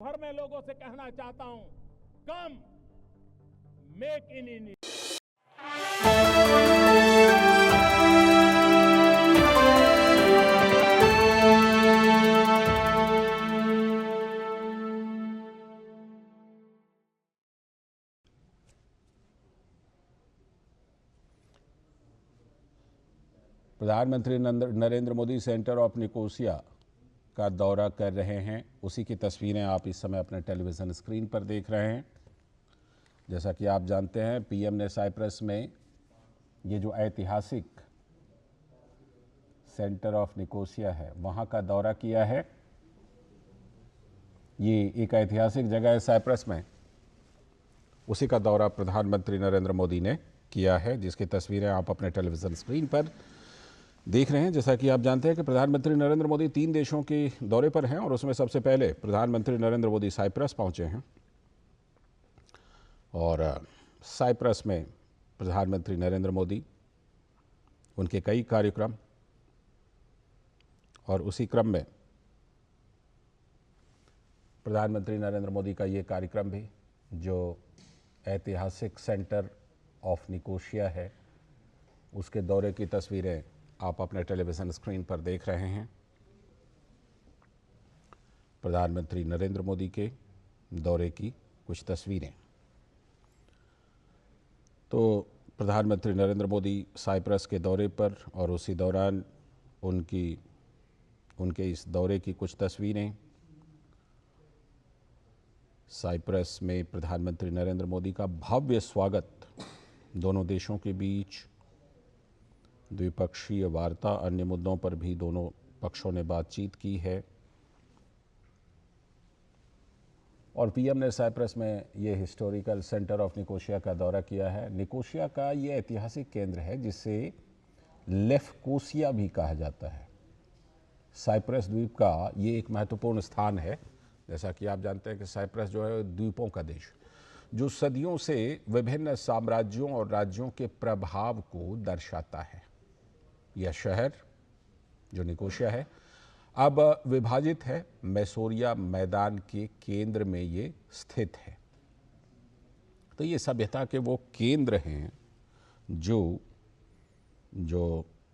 भर में लोगों से कहना चाहता हूं, कम मेक इन इंडिया। प्रधानमंत्री Narendra Modi centre of Nicosia का दौरा कर रहे हैं। उसी की तस्वीरें आप इस समय अपने टेलीविज़न स्क्रीन पर देख रहे हैं। जैसा कि आप जानते हैं, पीएम ने साइप्रस में ये जो ऐतिहासिक सेंटर ऑफ निकोसिया है वहाँ का दौरा किया है। ये एक ऐतिहासिक जगह है साइप्रस में, उसी का दौरा प्रधानमंत्री नरेंद्र मोदी ने किया है, जिसकी तस्वीरें आप अपने टेलीविज़न स्क्रीन पर देख रहे हैं। जैसा कि आप जानते हैं कि प्रधानमंत्री नरेंद्र मोदी 3 देशों के दौरे पर हैं और उसमें सबसे पहले प्रधानमंत्री नरेंद्र मोदी साइप्रस पहुंचे हैं। और साइप्रस में प्रधानमंत्री नरेंद्र मोदी, उनके कई कार्यक्रम, और उसी क्रम में प्रधानमंत्री नरेंद्र मोदी का ये कार्यक्रम भी, जो ऐतिहासिक सेंटर ऑफ निकोसिया है, उसके दौरे की तस्वीरें आप अपने टेलीविज़न स्क्रीन पर देख रहे हैं। प्रधानमंत्री नरेंद्र मोदी के दौरे की कुछ तस्वीरें। तो प्रधानमंत्री नरेंद्र मोदी साइप्रस के दौरे पर और उसी दौरान उनके इस दौरे की कुछ तस्वीरें। साइप्रस में प्रधानमंत्री नरेंद्र मोदी का भव्य स्वागत, दोनों देशों के बीच द्विपक्षीय वार्ता, अन्य मुद्दों पर भी दोनों पक्षों ने बातचीत की है। और पीएम ने साइप्रस में ये हिस्टोरिकल सेंटर ऑफ निकोसिया का दौरा किया है। निकोसिया का ये ऐतिहासिक केंद्र है जिसे लेफकोसिया भी कहा जाता है। साइप्रस द्वीप का ये एक महत्वपूर्ण स्थान है। जैसा कि आप जानते हैं कि साइप्रस जो है द्वीपों का देश, जो सदियों से विभिन्न साम्राज्यों और राज्यों के प्रभाव को दर्शाता है। यह शहर जो निकोसिया है अब विभाजित है, मैसोरिया मैदान के केंद्र में ये स्थित है। तो ये सभ्यता के वो केंद्र हैं जो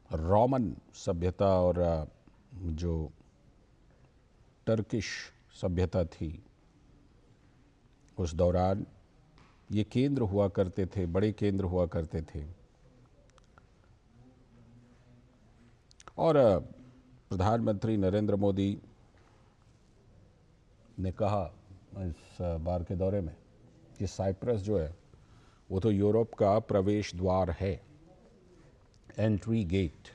रोमन सभ्यता और जो टर्किश सभ्यता थी, उस दौरान ये केंद्र हुआ करते थे, बड़े केंद्र हुआ करते थे। और प्रधानमंत्री नरेंद्र मोदी ने कहा इस बार के दौरे में कि साइप्रस जो है वो तो यूरोप का प्रवेश द्वार है, एंट्री गेट।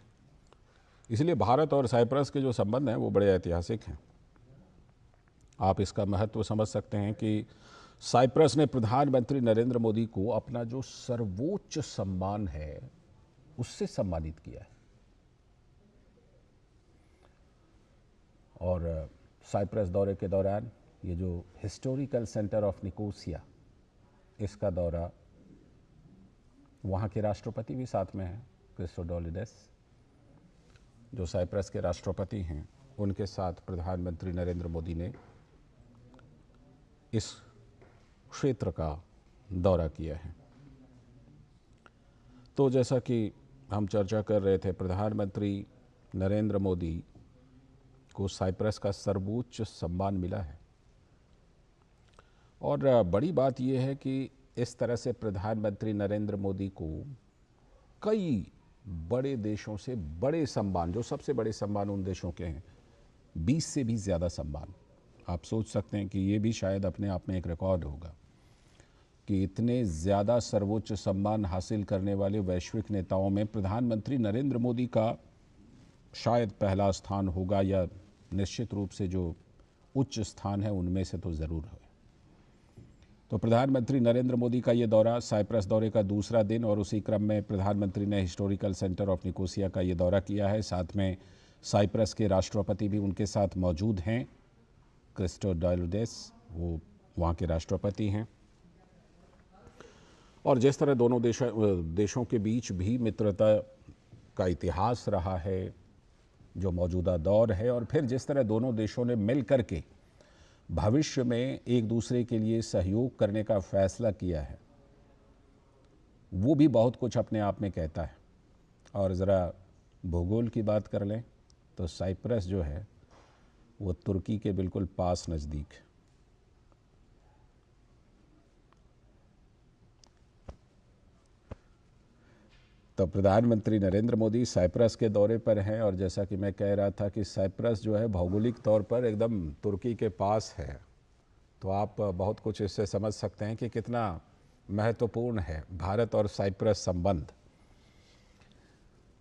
इसलिए भारत और साइप्रस के जो संबंध हैं वो बड़े ऐतिहासिक हैं। आप इसका महत्व समझ सकते हैं कि साइप्रस ने प्रधानमंत्री नरेंद्र मोदी को अपना जो सर्वोच्च सम्मान है उससे सम्मानित किया है। और साइप्रस दौरे के दौरान ये जो हिस्टोरिकल सेंटर ऑफ निकोसिया, इसका दौरा, वहाँ के राष्ट्रपति भी साथ में हैं, क्रिस्टोडोलिडेस, जो साइप्रस के राष्ट्रपति हैं, उनके साथ प्रधानमंत्री नरेंद्र मोदी ने इस क्षेत्र का दौरा किया है। तो जैसा कि हम चर्चा कर रहे थे, प्रधानमंत्री नरेंद्र मोदी को साइप्रस का सर्वोच्च सम्मान मिला है। और बड़ी बात यह है कि इस तरह से प्रधानमंत्री नरेंद्र मोदी को कई बड़े देशों से बड़े सम्मान, जो सबसे बड़े सम्मान उन देशों के हैं, 20 से भी ज़्यादा सम्मान। आप सोच सकते हैं कि ये भी शायद अपने आप में एक रिकॉर्ड होगा कि इतने ज़्यादा सर्वोच्च सम्मान हासिल करने वाले वैश्विक नेताओं में प्रधानमंत्री नरेंद्र मोदी का शायद पहला स्थान होगा, या निश्चित रूप से जो उच्च स्थान है उनमें से तो ज़रूर है। तो प्रधानमंत्री नरेंद्र मोदी का ये दौरा, साइप्रस दौरे का दूसरा दिन, और उसी क्रम में प्रधानमंत्री ने हिस्टोरिकल सेंटर ऑफ निकोसिया का ये दौरा किया है। साथ में साइप्रस के राष्ट्रपति भी उनके साथ मौजूद हैं, क्रिस्टोडोलिडेस, वो वहाँ के राष्ट्रपति हैं। और जिस तरह दोनों देशों के बीच भी मित्रता का इतिहास रहा है, जो मौजूदा दौर है, और फिर जिस तरह दोनों देशों ने मिल करके भविष्य में एक दूसरे के लिए सहयोग करने का फैसला किया है, वो भी बहुत कुछ अपने आप में कहता है। और ज़रा भूगोल की बात कर लें तो साइप्रस जो है वो तुर्की के बिल्कुल पास नज़दीक है। तो प्रधानमंत्री नरेंद्र मोदी साइप्रस के दौरे पर हैं और जैसा कि मैं कह रहा था कि साइप्रस जो है भौगोलिक तौर पर एकदम तुर्की के पास है, तो आप बहुत कुछ इससे समझ सकते हैं कि कितना महत्वपूर्ण है भारत और साइप्रस संबंध।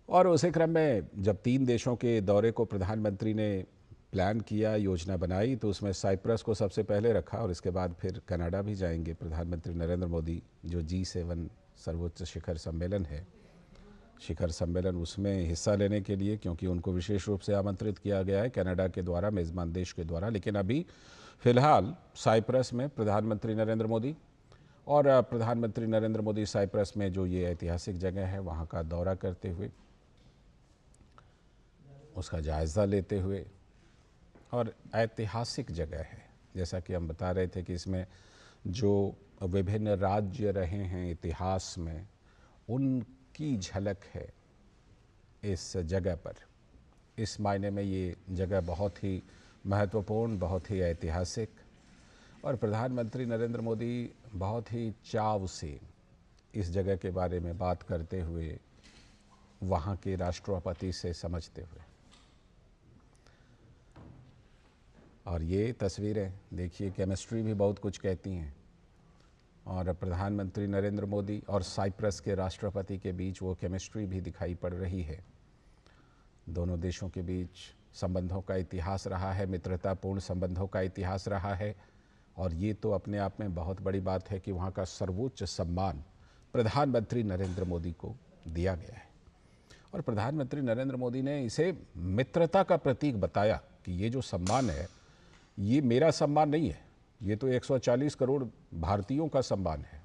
और उसी क्रम में जब 3 देशों के दौरे को प्रधानमंत्री ने प्लान किया, योजना बनाई, तो उसमें साइप्रस को सबसे पहले रखा और इसके बाद फिर कनाडा भी जाएंगे प्रधानमंत्री नरेंद्र मोदी। जो G7 सर्वोच्च शिखर सम्मेलन है, शिखर सम्मेलन, उसमें हिस्सा लेने के लिए, क्योंकि उनको विशेष रूप से आमंत्रित किया गया है कनाडा के द्वारा, मेज़बान देश के द्वारा। लेकिन अभी फ़िलहाल साइप्रस में प्रधानमंत्री नरेंद्र मोदी और प्रधानमंत्री नरेंद्र मोदी साइप्रस में जो ये ऐतिहासिक जगह है वहाँ का दौरा करते हुए, उसका जायज़ा लेते हुए, और ऐतिहासिक जगह है जैसा कि हम बता रहे थे कि इसमें जो विभिन्न राज्य रहे हैं इतिहास में, उनकी झलक है इस जगह पर। इस मायने में ये जगह बहुत ही महत्वपूर्ण, बहुत ही ऐतिहासिक, और प्रधानमंत्री नरेंद्र मोदी बहुत ही चाव से इस जगह के बारे में बात करते हुए, वहाँ के राष्ट्रपति से समझते हुए। और ये तस्वीरें देखिए, केमिस्ट्री भी बहुत कुछ कहती हैं। और प्रधानमंत्री नरेंद्र मोदी और साइप्रस के राष्ट्रपति के बीच वो केमिस्ट्री भी दिखाई पड़ रही है। दोनों देशों के बीच संबंधों का इतिहास रहा है, मित्रतापूर्ण संबंधों का इतिहास रहा है। और ये तो अपने आप में बहुत बड़ी बात है कि वहाँ का सर्वोच्च सम्मान प्रधानमंत्री नरेंद्र मोदी को दिया गया है। और प्रधानमंत्री नरेंद्र मोदी ने इसे मित्रता का प्रतीक बताया कि ये जो सम्मान है, ये मेरा सम्मान नहीं है, ये तो 140 करोड़ भारतीयों का सम्मान है।